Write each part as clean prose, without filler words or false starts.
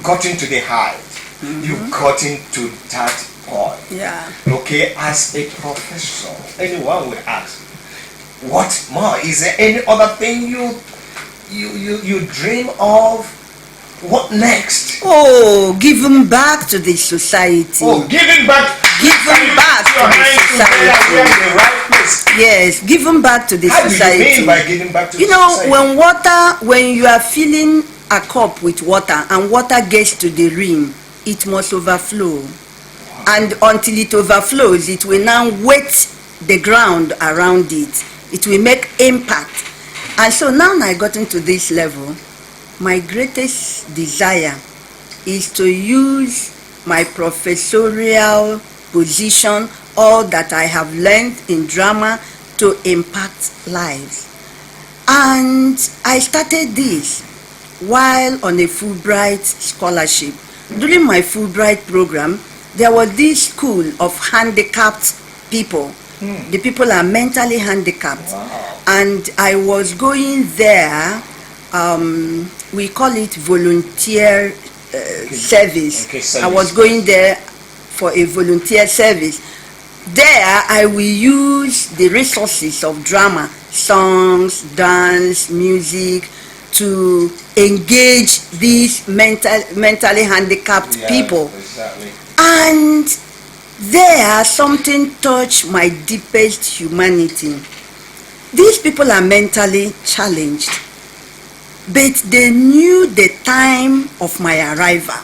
got into the height. You got into that point. Yeah. Okay, as a professor, anyone would ask, what more? Is there any other thing you dream of? What next? Oh, giving back to the society. Oh, giving back. Giving back to the society. We are in the right place. Yes, giving back to the How society. do you mean by giving back to You the know, society? when you are filling a cup with water and water gets to the rim, it must overflow. And until it overflows, it will now wet the ground around it. It will make impact. And so now I got into this level. My greatest desire is to use my professorial position, all that I have learned in drama, to impact lives. And I started this while on a Fulbright scholarship. During my Fulbright program, there was this school of handicapped people. The people are mentally handicapped. Wow. And I was going there, we call it volunteer service. Okay, service. I was going there for a volunteer service. There I will use the resources of drama, songs, dance, music, to engage these mentally handicapped people. Exactly. And there something touched my deepest humanity. These people are mentally challenged, but they knew the time of my arrival.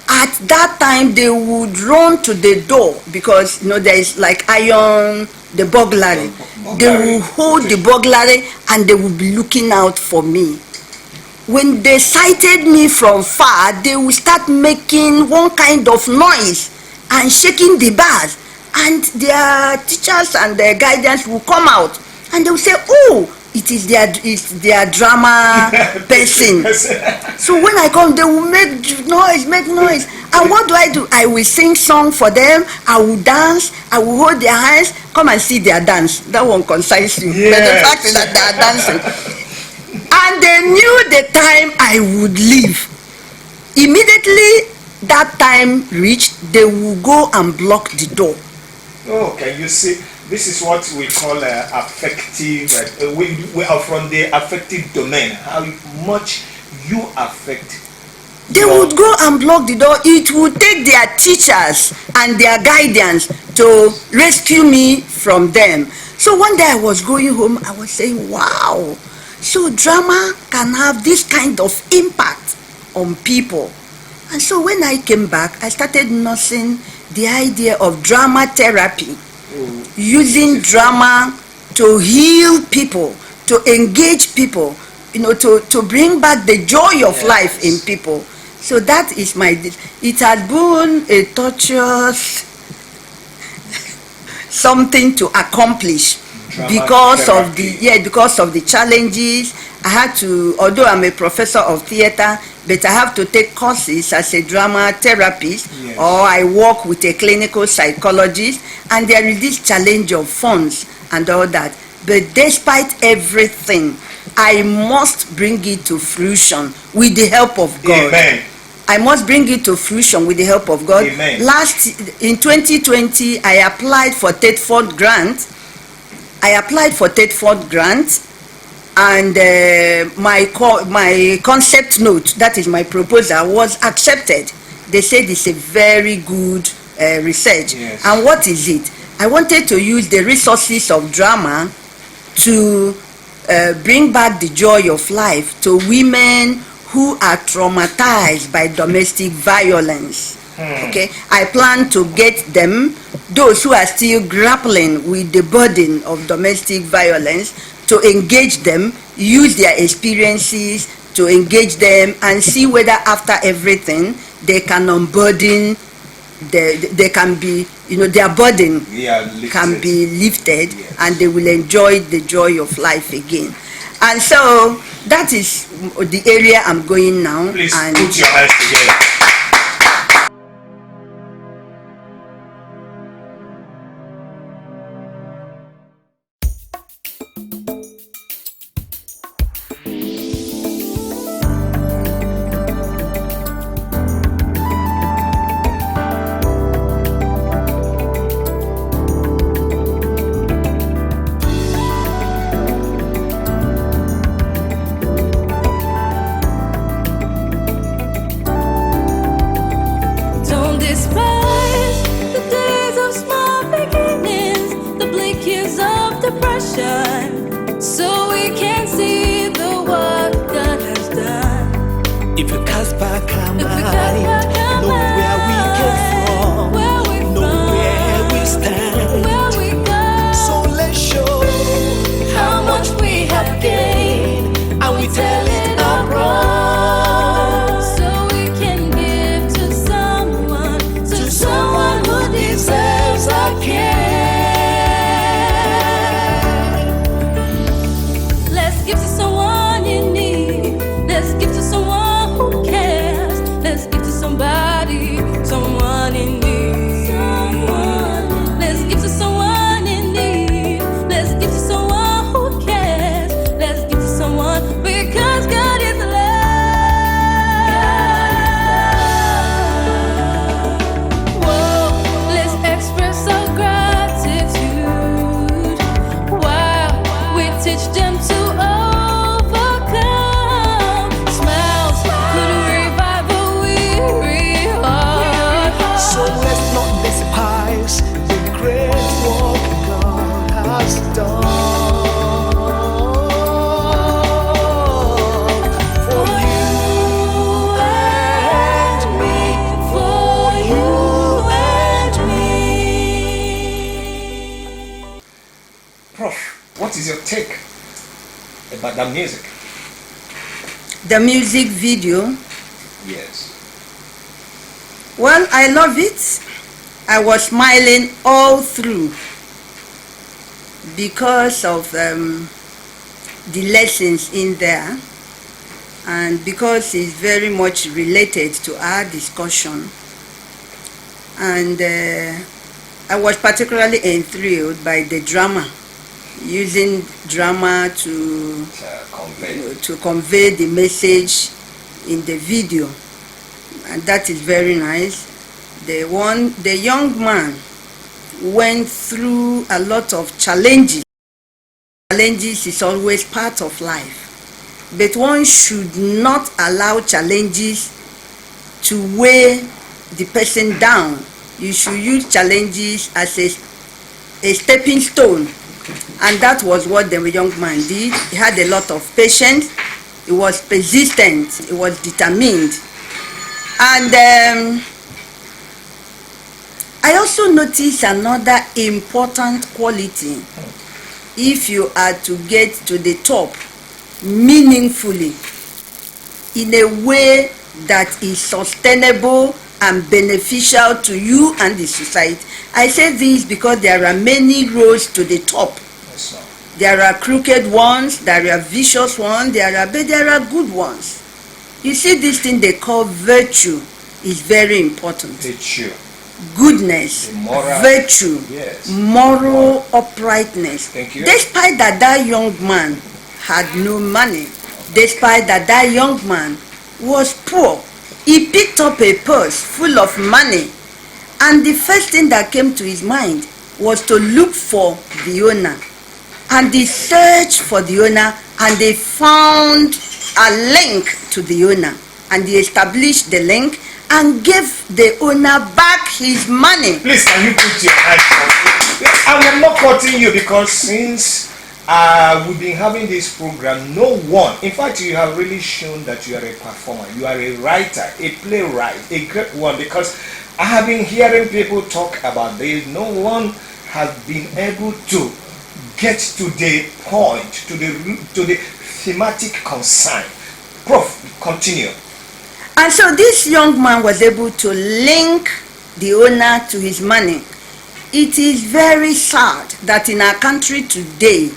At that time, they would run to the door because there is like iron, the burglary. They will hold the burglary and they will be looking out for me. When they sighted me from far, they will start making one kind of noise and shaking the bars, and their teachers and their guidance will come out and they will say, oh, it's their drama person. So when I come, they will make noise. And what do? I will sing song for them. I will dance. I will hold their hands. Come and see their dance. That one concerns you. Yes. But the fact is that they are dancing. And they knew the time I would leave. Immediately that time reached, they will go and block the door. Oh, can you see? This is what we call affective. We are from the affective domain. How much you affect. They would go and block the door. It would take their teachers and their guidance to rescue me from them. So one day I was going home, I was saying, wow, so drama can have this kind of impact on people. And so when I came back, I started nursing the idea of drama therapy, using drama to heal people, to engage people, to bring back the joy of life in people. So that is it had been a torturous something to accomplish because of the challenges. I had to, although I'm a professor of theater, but I have to take courses as a drama therapist, or I work with a clinical psychologist, and there is this challenge of funds and all that. But despite everything, I must bring it to fruition with the help of God. Amen. I must bring it to fruition with the help of God. Amen. In 2020, I applied for Tedford grant. And my concept note, that is my proposal, was accepted. They said it's a very good research. Yes. And what is it? I wanted to use the resources of drama to bring back the joy of life to women who are traumatized by domestic violence. Okay, I plan to get them, those who are still grappling with the burden of domestic violence, to engage them, use their experiences to engage them, and see whether after everything they can unburden, they can be, their burden can be lifted, and they will enjoy the joy of life again. And so that is the area I'm going now. Please put your hands together. the music. The music video. Yes. Well, I love it. I was smiling all through because of the lessons in there, and because it's very much related to our discussion. And I was particularly enthralled by the drama, using drama to convey the message in the video, and that is very nice. The young man went through a lot of challenges. Challenges is always part of life, but one should not allow challenges to weigh the person down. You should use challenges as a stepping stone, and that was what the young man did. He had a lot of patience, he was persistent, he was determined. And I also noticed another important quality. If you are to get to the top meaningfully, in a way that is sustainable and beneficial to you and the society. I say this because there are many roads to the top. Yes, there are crooked ones, there are vicious ones, but there are good ones. You see, this thing they call virtue is very important. Virtue. Goodness, moral, virtue, yes, moral uprightness. Thank you. Despite that young man had no money, despite that young man was poor, he picked up a purse full of money, and the first thing that came to his mind was to look for the owner. And they searched for the owner, and they found a link to the owner, and they established the link and gave the owner back his money. Please, can you put your hands on? I'm not cutting you because since we've been having this program, no one, in fact, you have really shown that you are a performer, you are a writer, a playwright, a great one, because I have been hearing people talk about this. No one has been able to get to the point, to the thematic concern. Prof, continue. And so this young man was able to link the owner to his money. It is very sad that in our country today,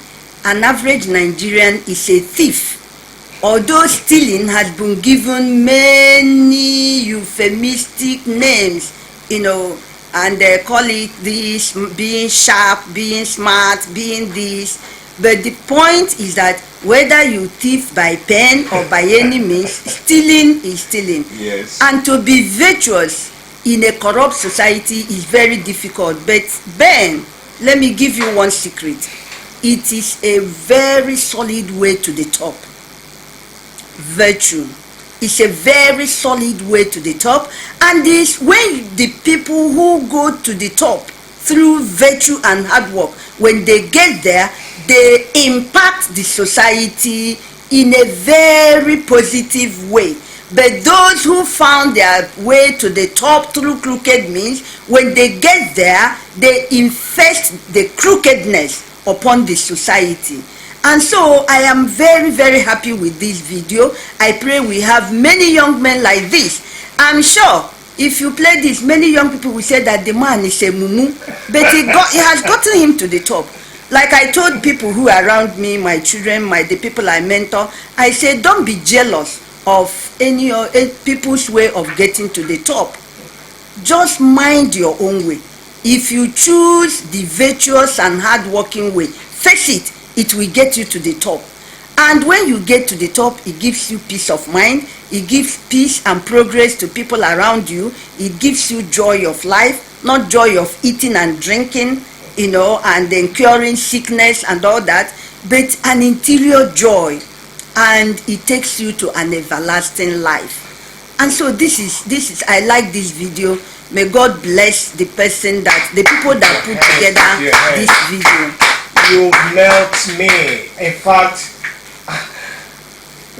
an average Nigerian is a thief. Although stealing has been given many euphemistic names, and they call it this, being sharp, being smart, being this. But the point is that whether you thief by pen or by any means, stealing is stealing. Yes. And to be virtuous in a corrupt society is very difficult. But Ben, let me give you one secret. It is a very solid way to the top. Virtue is a very solid way to the top, and this when the people who go to the top through virtue and hard work, when they get there, they impact the society in a very positive way. But those who found their way to the top through crooked means, when they get there, they infest the crookedness upon the society. And so I am very, very happy with this video. I pray we have many young men like this. I'm sure if you play this, many young people will say that the man is a mumu, but he has gotten him to the top. Like I told people who are around me, my children, the people I mentor, I say don't be jealous of any people's way of getting to the top. Just mind your own way. If you choose the virtuous and hard-working way, face it, it will get you to the top. And when you get to the top, it gives you peace of mind, it gives peace and progress to people around you, it gives you joy of life, not joy of eating and drinking, and then curing sickness and all that, but an interior joy, and it takes you to an everlasting life. And so this is I like this video. May God bless the person the people that put together this video. You melt me. In fact,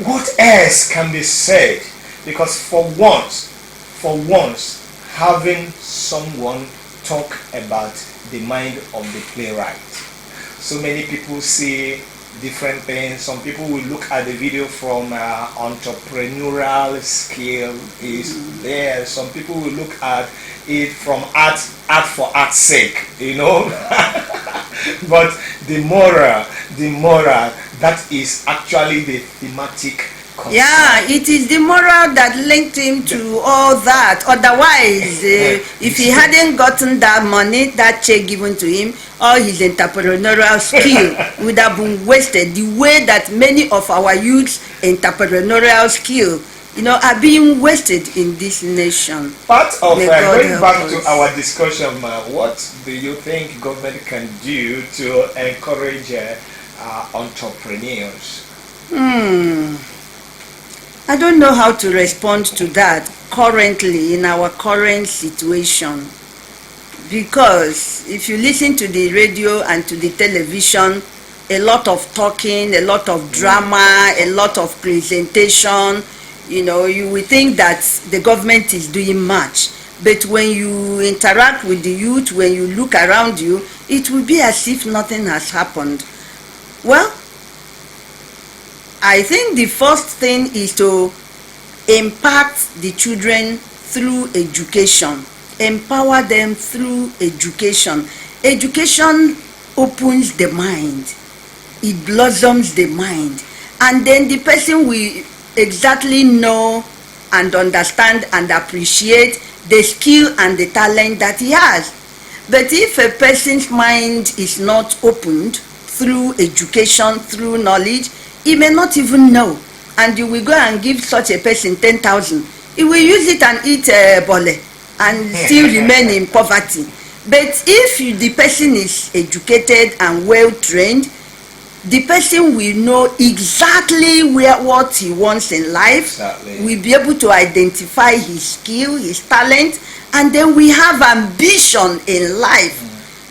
what else can be said? Because for once, having someone talk about the mind of the playwright. So many people say different things. Some people will look at the video from entrepreneurial skill is there. Some people will look at it from art for art's sake, you know. But the moral, that is actually the thematic concern. Yeah, it is the moral that linked him to all that. Otherwise, if he hadn't gotten that money, that check given to him, all his entrepreneurial skill would have been wasted. The way that many of our youth's entrepreneurial skill, you know, are being wasted in this nation. Part of going back us. to our discussion, what do you think government can do to encourage entrepreneurs? I don't know how to respond to that currently in our current situation, because if you listen to the radio and to the television, a lot of talking, a lot of drama, a lot of presentation, you know, you will think that the government is doing much. But when you interact with the youth, when you look around you, it will be as if nothing has happened. Well, I think the first thing is to impact the children through education. Empower them through education. Education opens the mind. It blossoms the mind. And then the person will exactly know and understand and appreciate the skill and the talent that he has. But if a person's mind is not opened through education, through knowledge, he may not even know. And you will go and give such a person 10,000. He will use it and eat bole and still remain in poverty. But if the person is educated and well trained, the person will know exactly what he wants in life. Exactly. Will be able to identify his skill, his talent, and then we have ambition in life.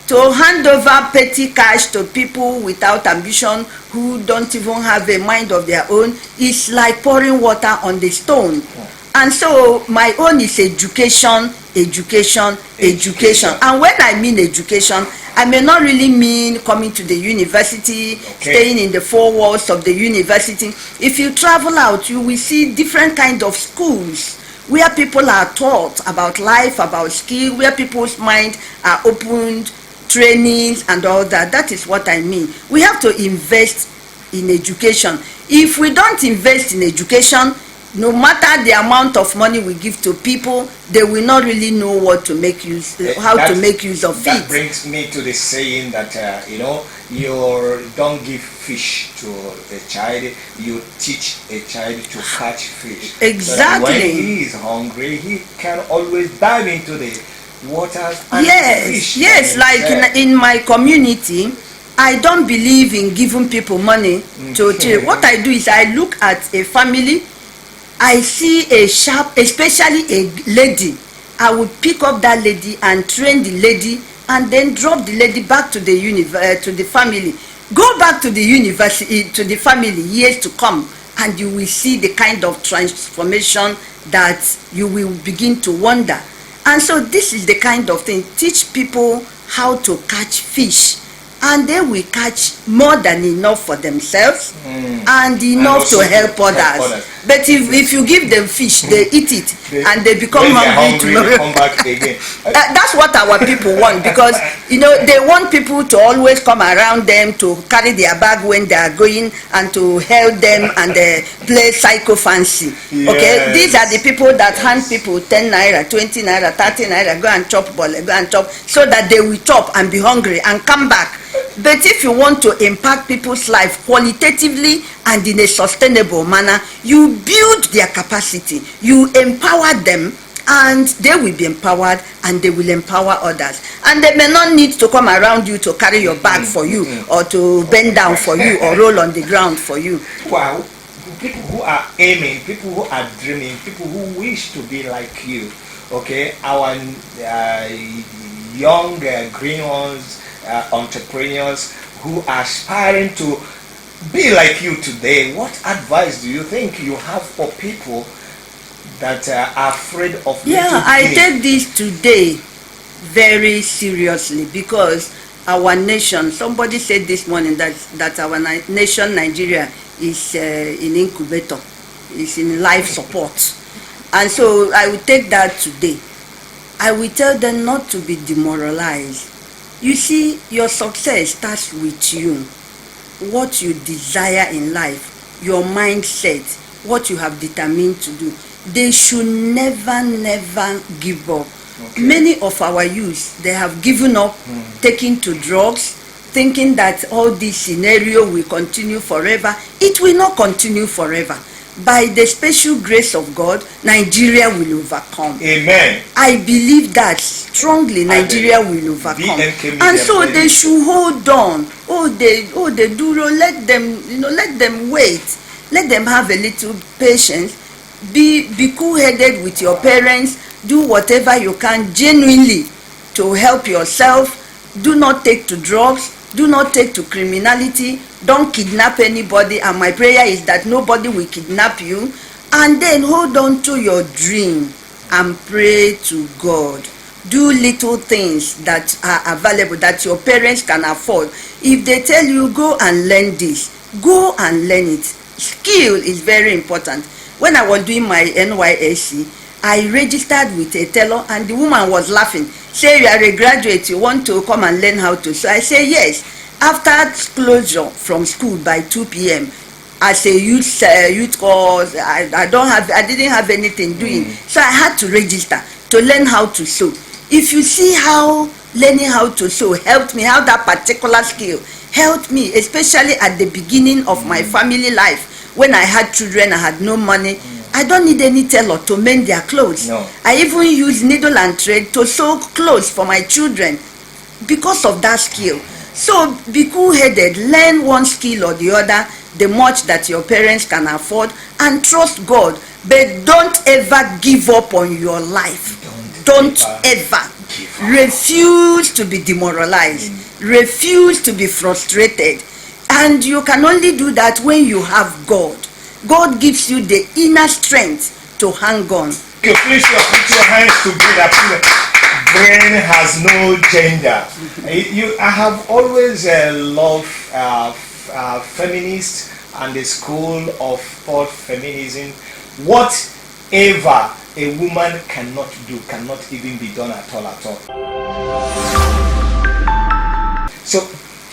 To hand over petty cash to people without ambition, who don't even have a mind of their own, is like pouring water on the stone. And so my own is education. And when I mean education, I may not really mean coming to the university, staying in the four walls of the university. If you travel out, you will see different kinds of schools where people are taught about life, about skill, where people's minds are opened, trainings and all that. That is what I mean. We have to invest in education. If we don't invest in education, no matter the amount of money we give to people, they will not really know what to make use, how to make use of it. That brings me to the saying that you know, you don't give fish to a child, you teach a child to catch fish. Exactly. So that when he is hungry, he can always dive into the waters and fish. Yes, like in my community, I don't believe in giving people money to what I do is I look at a family, I see a sharp, especially a lady, I would pick up that lady and train the lady and then drop the lady back to the to the family. Go back to the university, to the family years to come, and you will see the kind of transformation that you will begin to wonder. And so this is the kind of thing, teach people how to catch fish, and they will catch more than enough for themselves and enough to help others. But if you give them fish, they eat it and they become hungry tomorrow. Come back again. That's what our people want, because you know they want people to always come around them to carry their bag when they are going and to help them and play psycho fancy. Okay, these are the people that hand people 10 naira, 20 naira, 30 naira, go and chop bole, go and chop, so that they will chop and be hungry and come back. But if you want to impact people's life qualitatively and in a sustainable manner, you build their capacity, you empower them, and they will be empowered and they will empower others. And they may not need to come around you to carry your bag for you or to bend down for you or roll on the ground for you. Wow. People who are aiming, people who are dreaming, people who wish to be like you, okay, our young green ones, entrepreneurs who are aspiring to be like you today, what advice do you think you have for people that are afraid of I take this today very seriously, because our nation, somebody said this morning that our nation, Nigeria, is in incubator, is in life support. And so I will take that today. I will tell them not to be demoralized. You see, your success starts with you. What you desire in life, your mindset, what you have determined to do. They should never give up. Okay. Many of our youth, they have given up, taking to drugs, thinking that all this scenario will continue forever. It will not continue forever. By the special grace of God, Nigeria will overcome. Amen. I believe that strongly. Nigeria will overcome. And so they should hold on. They do. Let them wait. Let them have a little patience. Be cool-headed with your parents. Do whatever you can genuinely to help yourself. Do not take to drugs. Do not take to criminality. Don't kidnap anybody. And my prayer is that nobody will kidnap you. And then hold on to your dream and pray to God. Do little things that are available, that your parents can afford. If they tell you go and learn this, go and learn it. Skill is very important. When I was doing my NYSC, I registered with a tailor, and the woman was laughing. Say, you are a graduate, you want to come and learn how to sew? I say yes. After closure from school by 2 p.m. as a youth course, I didn't have anything doing, so I had to register to learn how to sew. If you see how learning how to sew helped me, how that particular skill helped me, especially at the beginning of my family life, when I had children, I had no money. I don't need any tailor to mend their clothes. No. I even use needle and thread to sew clothes for my children because of that skill. So be cool-headed, learn one skill or the other, the much that your parents can afford, and trust God. But don't ever give up on your life. Don't ever. Refuse to be demoralized. Refuse to be frustrated. And you can only do that when you have God. God gives you the inner strength to hang on. Okay, please put your hands together. Brain has no gender. I have always loved feminists and the school of thought feminism. Whatever a woman cannot do cannot even be done at all. So,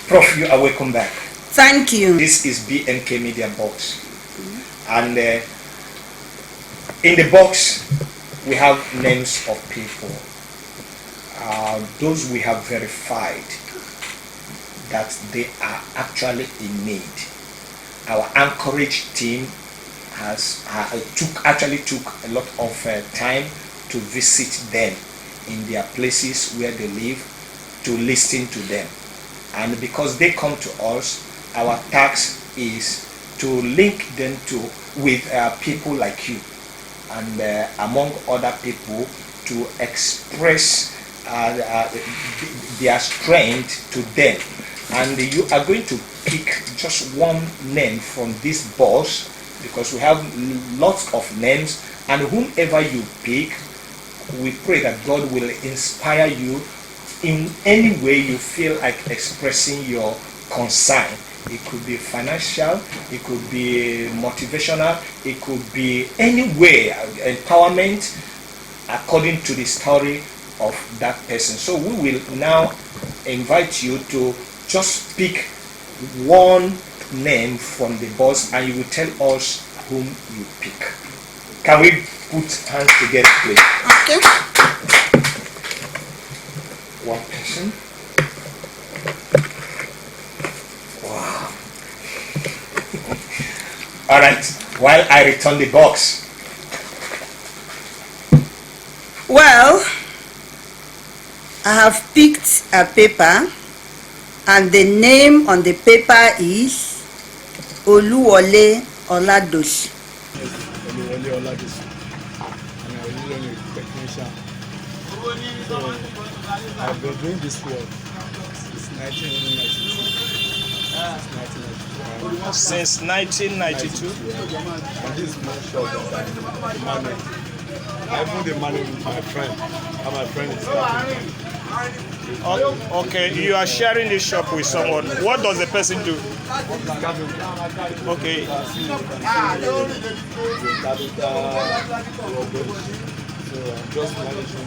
Prof, you are welcome back. Thank you. This is BNK Media Box. And in the box, we have names of people. Those we have verified that they are actually in need. Our Anchorage team took a lot of time to visit them in their places where they live, to listen to them. And because they come to us, our task is to link them with people like you, and among other people, to express their strength to them. And you are going to pick just one name from this box, because we have lots of names, and whomever you pick, we pray that God will inspire you in any way you feel like expressing your concern. It could be financial, it could be motivational, it could be any way, empowerment, according to the story of that person. So we will now invite you to just pick one name from the box, and you will tell us whom you pick. Can we put hands together, please? Okay. One person. Wow. All right. While I return the box. Well, I have picked a paper, and the name on the paper is Oluwole Oladosi. Oluwole Oladosi. And I really am a technician. So I've been doing this work since 1992. Since 1992? And this is my shop that I manage. I even manage with my friend. And my friend is starting. Okay, you are sharing this shop with someone. What does the person do? Okay. So I'm just managing.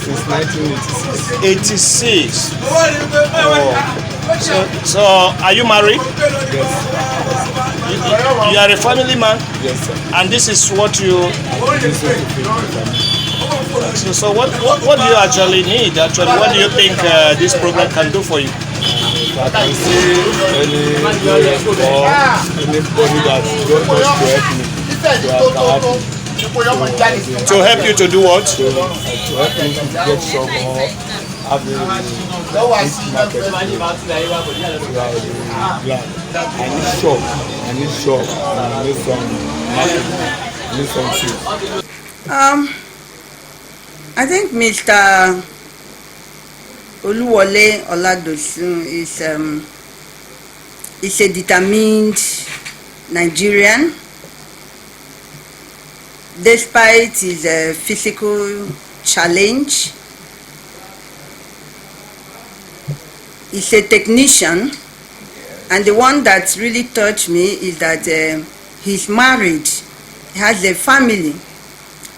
Since 1986. 86. So are you married? Yes. You are a family man? Yes, sir. And this is what you... This is the thing. So what do you actually need? Actually, what do you think this program can do for you? If I can see any lawyer or anybody that don't touch to help me, To help you to do what? to help me to get some or have a big market. I need shop, and I need some market, I need some shoes. I think Mr. Oluwole Oladosun is a determined Nigerian. Despite his physical challenge, he's a technician, and the one that really touched me is that he's married, he has a family,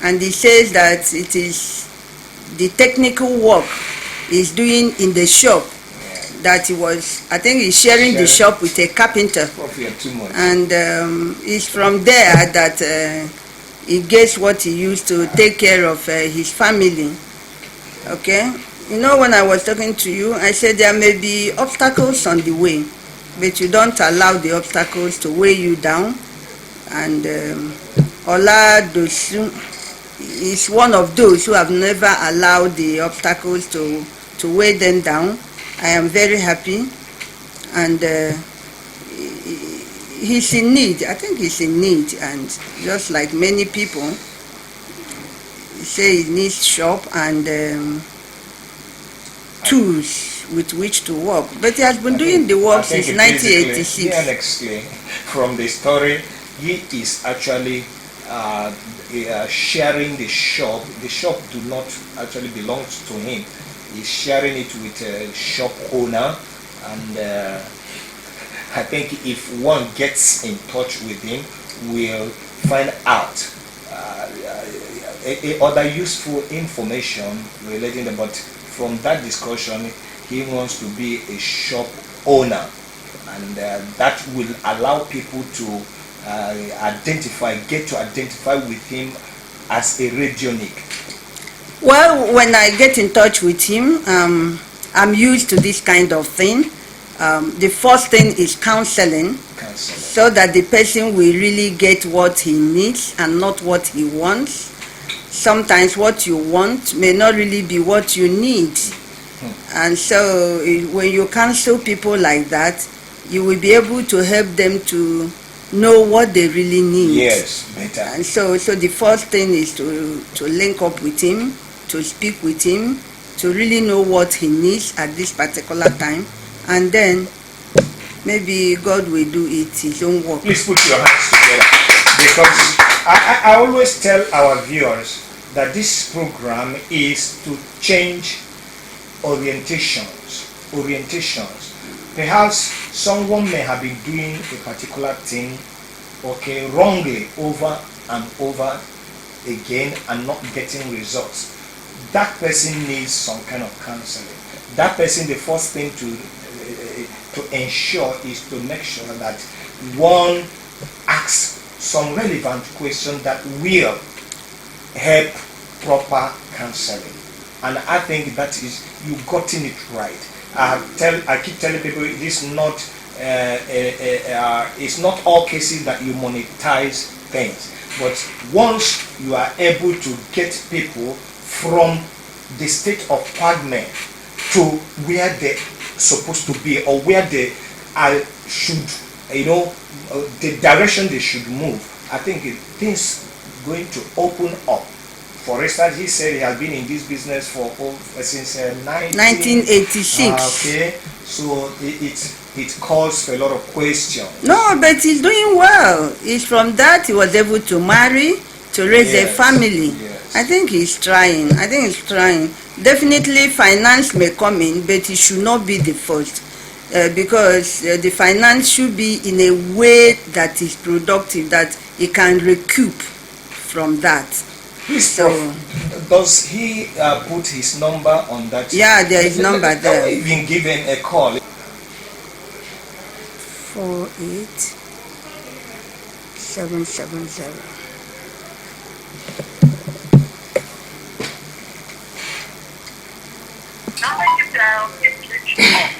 and he says that it is the technical work he's doing in the shop that I think he's sharing the shop with a carpenter, and it's from there that he gets what he used to take care of his family. Okay, you know, when I was talking to you, I said there may be obstacles on the way, but you don't allow the obstacles to weigh you down. And Oladosun is one of those who have never allowed the obstacles to weigh them down. I am very happy, and he's in need. I think he's in need, and just like many people, he say he needs shop and tools with which to work. But he has been doing the work since 1986. Basically, from the story, he is actually sharing the shop. The shop do not actually belong to him. He's sharing it with a shop owner, and I think if one gets in touch with him, we'll find out other useful information relating to, but from that discussion, he wants to be a shop owner, and that will allow people to get to identify with him as a radionic. Well, when I get in touch with him, I'm used to this kind of thing. The first thing is counseling, so that the person will really get what he needs and not what he wants. Sometimes what you want may not really be what you need. And so when you counsel people like that, you will be able to help them to know what they really need. Yes, better. And so the first thing is to link up with him, to speak with him, to really know what he needs at this particular time, and then maybe God will do it his own work. Please put your hands together, because I always tell our viewers that this program is to change orientations. Perhaps someone may have been doing a particular thing, okay, wrongly over and over again and not getting results. That person needs some kind of counseling. That person, the first thing to ensure is to make sure that one asks some relevant question that will help proper counseling. And I think that is, you've gotten it right. I keep telling people it's not all cases that you monetize things, but once you are able to get people from the state of quagmire to where they're supposed to be, or where they should, the direction they should move, I think things going to open up. For instance, he said he has been in this business since 1986. Okay, so it calls for a lot of questions. No, but he's doing well. It's from that he was able to marry, to raise a family. Yes. I think he's trying. Definitely finance may come in, but it should not be the first. Because the finance should be in a way that is productive, that he can recoup from that. Please, So, Prof, does he put his number on that? yeah, there is number there. Even give him a call. 48770. Number you dialed is switched off.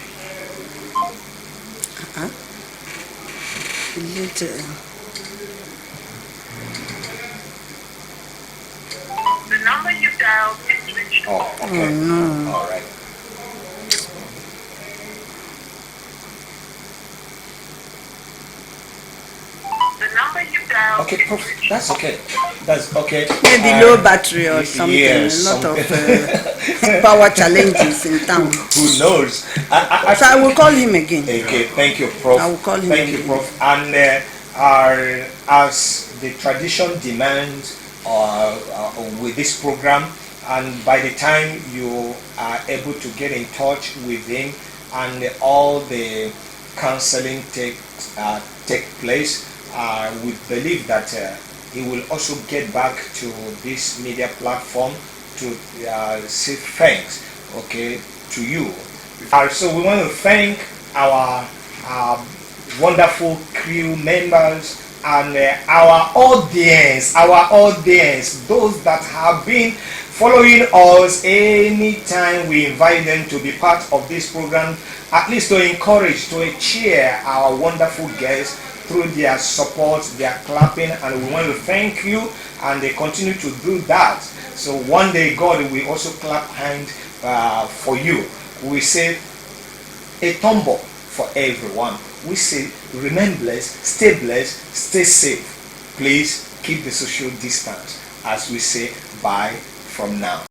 The number you dialed is switched off. Oh, okay. Oh, no. All right. The number you dialed Okay, is Prof, switched that's off. okay. That's okay. Maybe low battery or something. yes, a lot something. of power challenges in town. Who knows? So I will call him again. Okay, thank you, Prof. I will call him Thank you, again. Prof. And as the tradition demands with this program, and by the time you are able to get in touch with him and all the counseling take place, we believe that he will also get back to this media platform to say thanks, okay, to you. So we want to thank our wonderful crew members and our audience, those that have been following us anytime we invite them to be part of this program, at least to encourage, to cheer our wonderful guests through their support, their clapping, and we want to thank you, and they continue to do that. So one day God will also clap hand for you. We say a tumble for everyone. We say remain blessed, stay safe. Please keep the social distance as we say bye from now.